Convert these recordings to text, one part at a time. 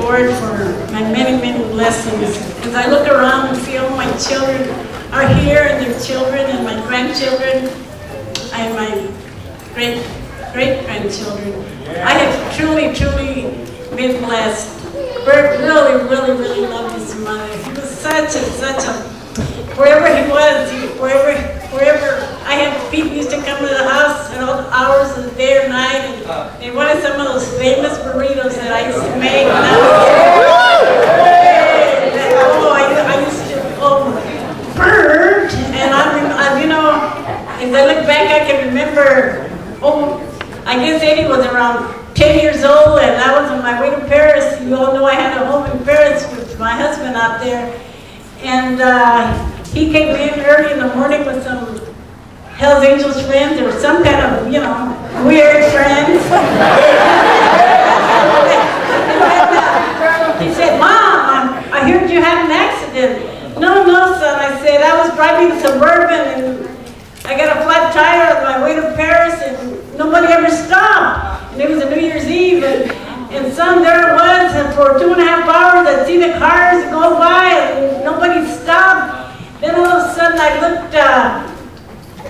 Lord for my many, many blessings. As I look around and see all my children are here and their children and my grandchildren and my great-grandchildren. I have truly, truly been blessed. Bert really, really, really loved his mother. He was such a, wherever he was, wherever, I had people used to come to the house at all hours of the day or night, and they wanted some of those famous burritos that I used to make. And I used to, Bert, and I, you know, as I look back, I can remember, I guess Eddie was around 10 years old, and I was on my way to Paris. You all know I had a home in Paris with my husband out there. And he came in early in the morning with some Hell's Angels friends or some kind of, you know, weird friends. He said, "Mom, I heard you had an accident." No, son. I said, I was driving Suburban and I got a flat tire on my way to Paris and nobody ever stopped. And it was a New Year's Eve, and son, there it was, and for 2.5 hours I'd see the cars go by and nobody stopped. Then all of a sudden I looked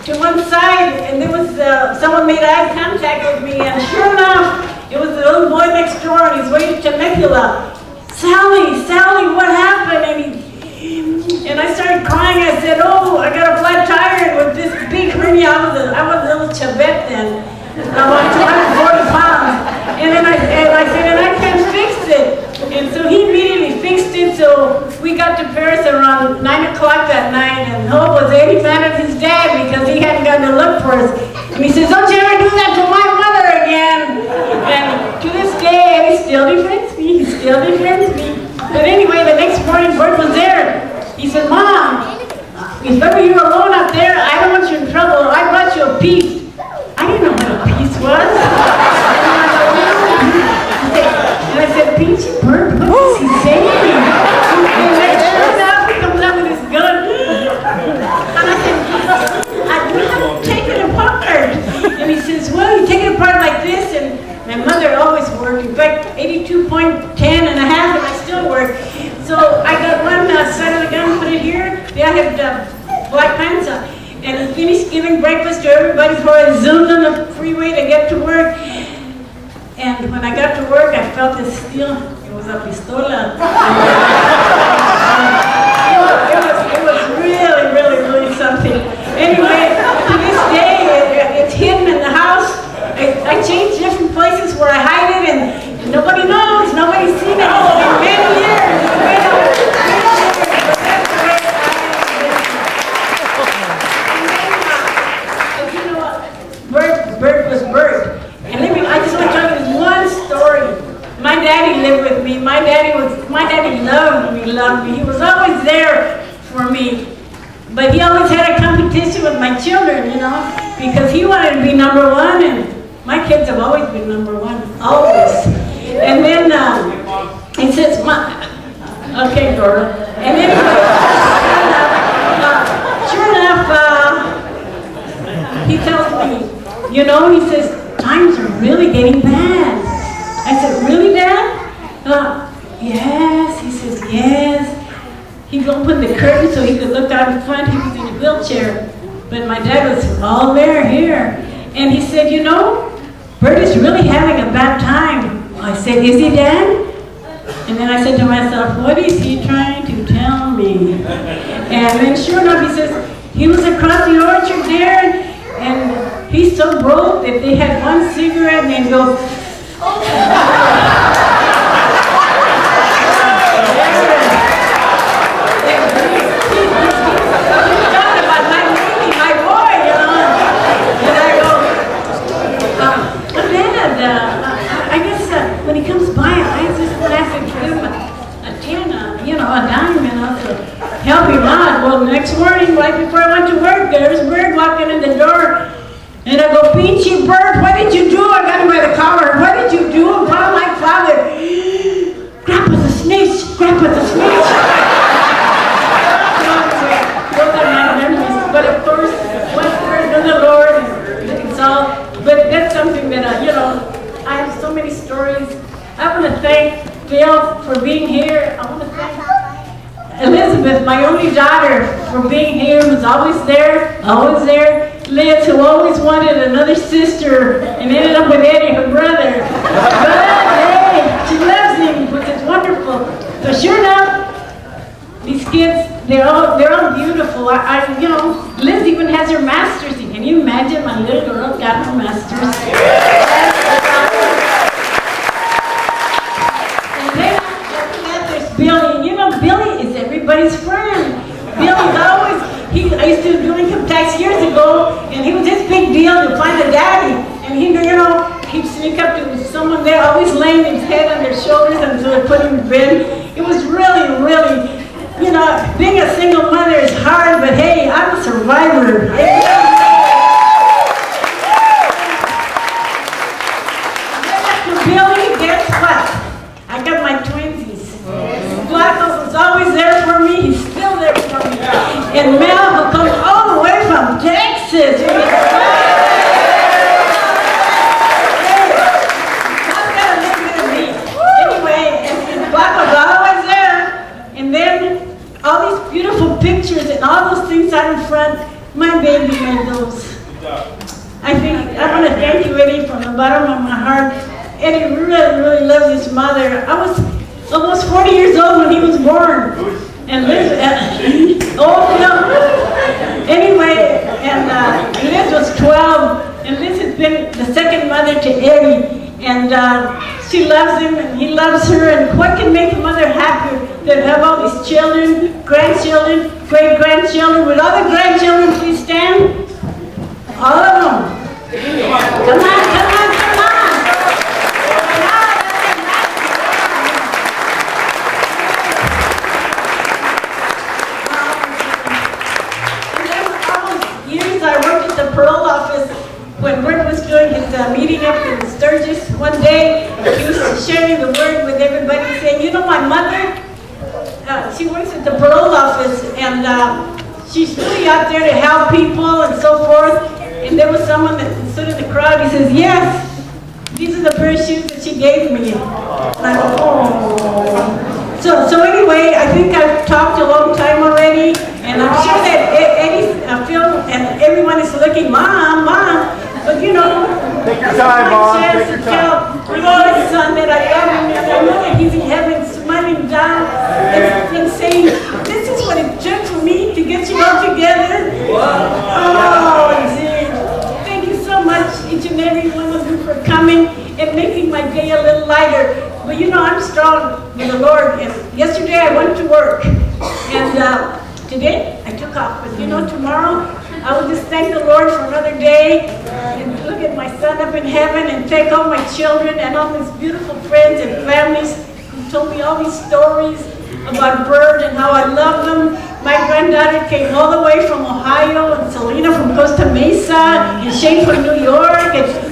to one side and there was, someone made eye contact with me, and sure enough, it was the little boy next door on his way to Temecula. Sally, what happened? And I started crying. I said, I got a flat tire with this big hernia. I was a little chavette then. About 240 pounds. And then I said, and I can't fix it. And so he immediately fixed it. So we got to Paris around 9 o'clock that night, and Hope was 80 mad at his dad because he hadn't gotten to look for us. And he says, "Don't you ever do that to my mother again." And to this day, he still defends me. But anyway, the next morning, Bert was there. He said, "Mom, if ever you're alone out there, I don't want you in trouble. I brought you a piece." I didn't know what a piece was. And I said, "Peachy Bert, what is he saying?" And then sure enough, he comes out with his gun. And I said, "We have to take it apart." And he says, "Well, you take it apart like this." And my mother always worked. In fact, 82.10 and a half, and I still work. So I got one side of the gun, put it here. I had black pants on. And I finished giving breakfast to everybody before I zoomed on the freeway to get to work. And when I got to work, I felt this steel. It was a pistola. It was really, really, really something. Anyway, to this day, it's hidden in the house. I changed different places where I hide it, and nobody knows. Nobody's seen it in many years. Bert was Bert. And I just want to tell you this one story. My daddy lived with me. My daddy loved me. He was always there for me. But he always had a competition with my children, you know, because he wanted to be number one, and my kids have always been number one, always. And then he says, okay, Dora. And then sure enough, he tells me, you know, he says, "Times are really getting bad." I said, "Really, Dad?" Yes. He says, "Yes." He opened the curtain so he could look out in front. He was in a wheelchair, but my dad was all there here. And he said, "You know, Bert is really having a bad time." I said, "Is he, Dad?" And then I said to myself, what is he trying to tell me? And then sure enough, he says, he was across the orchard there, and he's so broke that they had one cigarette and they'd go, I guess when he comes by, I just have to give him a 10, you know, a dime, you know, to help him out. Well, the next morning, right before I went to work, there's Bert walking in the door, and I go, "Peachy Bert, what did you do?" I got him by the collar. "What did you do about my father?" "Grandpa's a snitch. Grandpa's a snitch." Those are my memories. But of course, what's praise to the Lord, it's all. But that's something that you know, I have so many stories. I want to thank Bill Michelle for being here. I want to thank Elizabeth, my only daughter, for being here, who's always there, always there. Liz, who always wanted another sister and ended up with Eddie, her brother. But hey, she loves him, which is wonderful. So sure enough, these kids, they're all beautiful. Liz even has her master's. Can you imagine my little girl got her master's? And then after that, there's Billy. Billy is everybody's friend. Billy's always, I used to do income tax years ago, and he was this big deal to find a daddy. And he'd sneak up to someone there, always laying his head on their shoulders until they put him in bed. It was really, really, being a single mother is hard, but hey, I'm a survivor. Billy, guess what? I got my twinsies. Blacko was always there for me. He's still there for me. And Mel, who comes all the way from Texas. All these beautiful pictures and all those things out in front, my baby made those. I want to thank you, Eddie, from the bottom of my heart. Eddie really, really loves his mother. I was almost 40 years old when he was born. And Liz, anyway, and Liz was 12, and Liz has been the second mother to Eddie. And she loves him, and he loves her, and what can make a mother happier than have all these children, grandchildren, great-grandchildren? Would all the grandchildren please stand? All of them. Come on, come on, come on. Years I worked at the parole office when Bert was doing his meeting up in Sturgis one day. He was sharing the word with everybody, saying, my mother, she works at the parole office, and she's really out there to help people and so forth. And there was someone that stood in the crowd. He says, yes, these are the pair of shoes that she gave me. And I go, oh. So anyway, I think I've talked a long time already, and I'm sure that Eddie, Phil, and everyone is looking, Mom. But take your time, Mom. Take your time. Tell my son that I love him, and I know that he's in heaven, smiling down and saying, this is what it took for me to get you all together. Oh, gee. Thank you so much, each and every one of you, for coming and making my day a little lighter. But I'm strong with the Lord. And yesterday I went to work, and today I took off. But tomorrow I will just thank the Lord for another day and look at my son up in heaven and take all my children and all these beautiful friends and families who told me all these stories about Bert and how I love them. My granddaughter came all the way from Ohio, and Selena from Costa Mesa, and Shane from New York, and